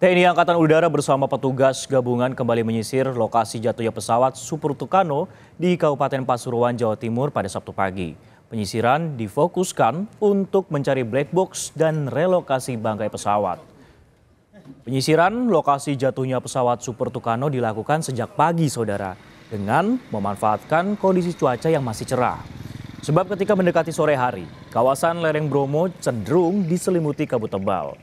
TNI Angkatan Udara bersama petugas gabungan kembali menyisir lokasi jatuhnya pesawat Super Tucano di Kabupaten Pasuruan, Jawa Timur pada Sabtu pagi. Penyisiran difokuskan untuk mencari black box dan relokasi bangkai pesawat. Penyisiran lokasi jatuhnya pesawat Super Tucano dilakukan sejak pagi, saudara, dengan memanfaatkan kondisi cuaca yang masih cerah. Sebab ketika mendekati sore hari, kawasan lereng Bromo cenderung diselimuti kabut tebal.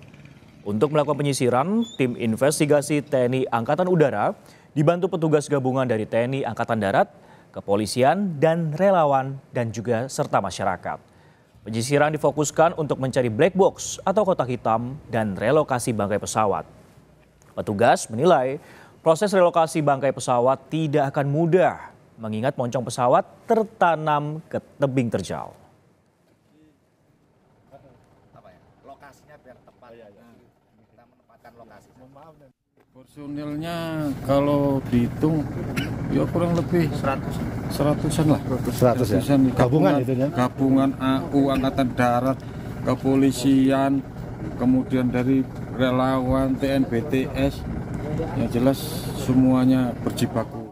Untuk melakukan penyisiran, tim investigasi TNI Angkatan Udara dibantu petugas gabungan dari TNI Angkatan Darat, kepolisian, dan relawan, dan juga serta masyarakat. Penyisiran difokuskan untuk mencari black box atau kotak hitam dan relokasi bangkai pesawat. Petugas menilai proses relokasi bangkai pesawat tidak akan mudah, mengingat moncong pesawat tertanam ke tebing terjal. Lokasinya biar tepat. Kita menempatkan lokasi. Personilnya kalau dihitung ya kurang lebih seratusan lah. 100 ya? Gabungan itu ya? Gabungan AU Angkatan Darat, kepolisian, kemudian dari relawan TNBTS, yang jelas semuanya berjibaku.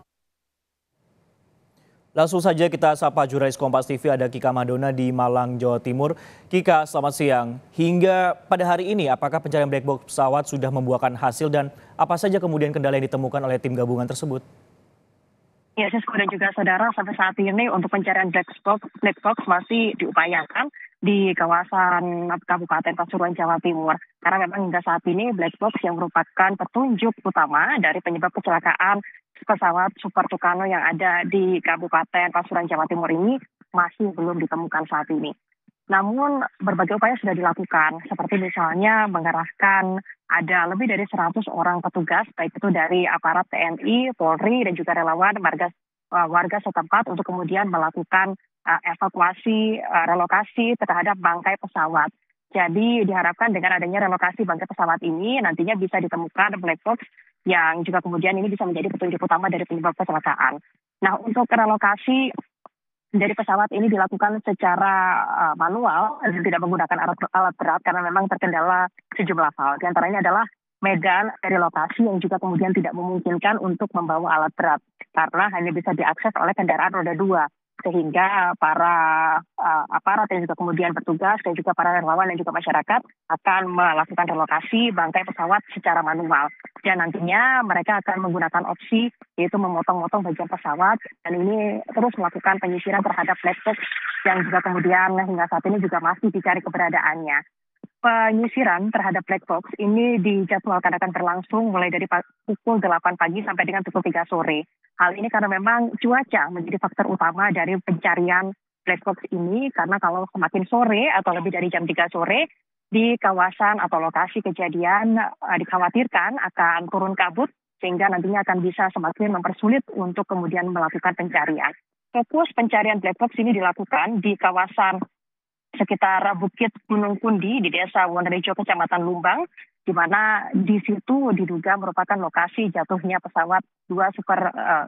Langsung saja kita sapa jurnalis Kompas TV, ada Kika Madona di Malang, Jawa Timur. Kika, selamat siang. Hingga pada hari ini, apakah pencarian black box pesawat sudah membuahkan hasil dan apa saja kemudian kendala yang ditemukan oleh tim gabungan tersebut? Ya, Sisko dan juga saudara, sampai saat ini untuk pencarian black box masih diupayakan di kawasan Kabupaten Pasuruan, Jawa Timur. Karena memang hingga saat ini black box yang merupakan petunjuk utama dari penyebab kecelakaan pesawat Super Tucano yang ada di Kabupaten Pasuruan, Jawa Timur ini masih belum ditemukan saat ini. Namun berbagai upaya sudah dilakukan, seperti misalnya mengerahkan ada lebih dari 100 orang petugas, baik itu dari aparat TNI, Polri, dan juga relawan warga setempat untuk kemudian melakukan evakuasi, relokasi terhadap bangkai pesawat. Jadi diharapkan dengan adanya relokasi bangkai pesawat ini nantinya bisa ditemukan black box yang juga kemudian ini bisa menjadi petunjuk utama dari penyebab kecelakaan. Nah, untuk relokasi dari pesawat ini dilakukan secara manual dan tidak menggunakan alat berat karena memang terkendala sejumlah hal. Di antaranya adalah medan dari lokasi yang juga kemudian tidak memungkinkan untuk membawa alat berat karena hanya bisa diakses oleh kendaraan roda 2. Sehingga para aparat yang juga kemudian bertugas dan juga para relawan dan juga masyarakat akan melakukan relokasi bangkai pesawat secara manual. Dan nantinya mereka akan menggunakan opsi yaitu memotong-motong bagian pesawat dan ini terus melakukan penyisiran terhadap black box yang juga kemudian hingga saat ini juga masih dicari keberadaannya. Penyisiran terhadap black box ini dijadwalkan akan berlangsung mulai dari pukul 8 pagi sampai dengan pukul 3 sore. Hal ini karena memang cuaca menjadi faktor utama dari pencarian black box ini karena kalau semakin sore atau lebih dari jam 3 sore di kawasan atau lokasi kejadian dikhawatirkan akan turun kabut sehingga nantinya akan bisa semakin mempersulit untuk kemudian melakukan pencarian. Fokus pencarian black box ini dilakukan di kawasan sekitar Bukit Gunung Kundi di Desa Wonorejo, Kecamatan Lumbang, di mana di situ diduga merupakan lokasi jatuhnya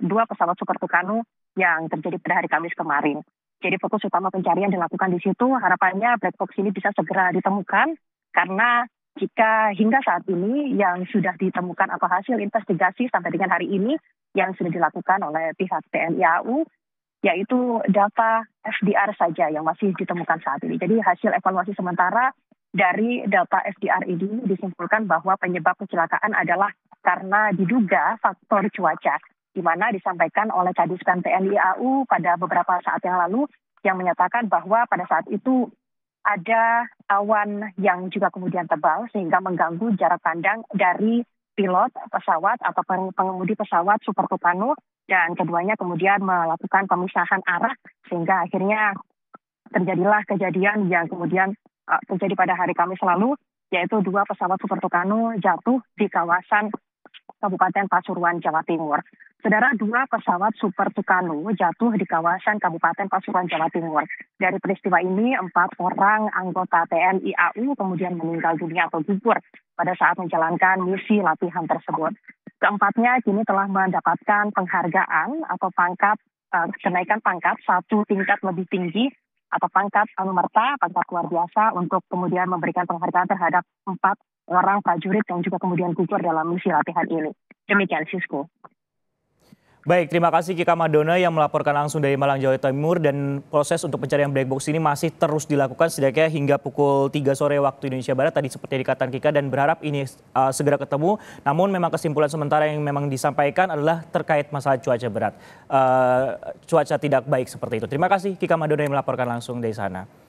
dua pesawat Super Tucano yang terjadi pada hari Kamis kemarin. Jadi fokus utama pencarian dilakukan di situ. Harapannya black box ini bisa segera ditemukan karena jika hingga saat ini yang sudah ditemukan atau hasil investigasi sampai dengan hari ini yang sudah dilakukan oleh pihak TNI AU yaitu data FDR saja yang masih ditemukan saat ini. Jadi hasil evaluasi sementara dari data FDR ini disimpulkan bahwa penyebab kecelakaan adalah karena diduga faktor cuaca, di mana disampaikan oleh Kadispen TNI AU pada beberapa saat yang lalu yang menyatakan bahwa pada saat itu ada awan yang juga kemudian tebal sehingga mengganggu jarak pandang dari pilot pesawat atau pengemudi pesawat Super Tucano dan keduanya kemudian melakukan pemisahan arah sehingga akhirnya terjadilah kejadian yang kemudian terjadi pada hari Kamis lalu yaitu 2 pesawat Super Tucano jatuh di kawasan Kabupaten Pasuruan, Jawa Timur. Saudara, 2 pesawat Super Tucano jatuh di kawasan Kabupaten Pasuruan, Jawa Timur. Dari peristiwa ini 4 orang anggota TNI AU kemudian meninggal dunia atau gugur pada saat menjalankan misi latihan tersebut. Keempatnya kini telah mendapatkan penghargaan atau kenaikan pangkat 1 tingkat lebih tinggi atau pangkat anumerta, pangkat luar biasa untuk kemudian memberikan penghargaan terhadap 4 orang prajurit yang juga kemudian gugur dalam misi latihan ini. Demikian, Sisko. Baik, terima kasih Kika Madona yang melaporkan langsung dari Malang, Jawa Timur, dan proses untuk pencarian black box ini masih terus dilakukan setidaknya hingga pukul 3 sore waktu Indonesia Barat tadi seperti yang dikatakan Kika, dan berharap ini segera ketemu. Namun memang kesimpulan sementara yang memang disampaikan adalah terkait masalah cuaca berat. Cuaca tidak baik seperti itu. Terima kasih Kika Madona yang melaporkan langsung dari sana.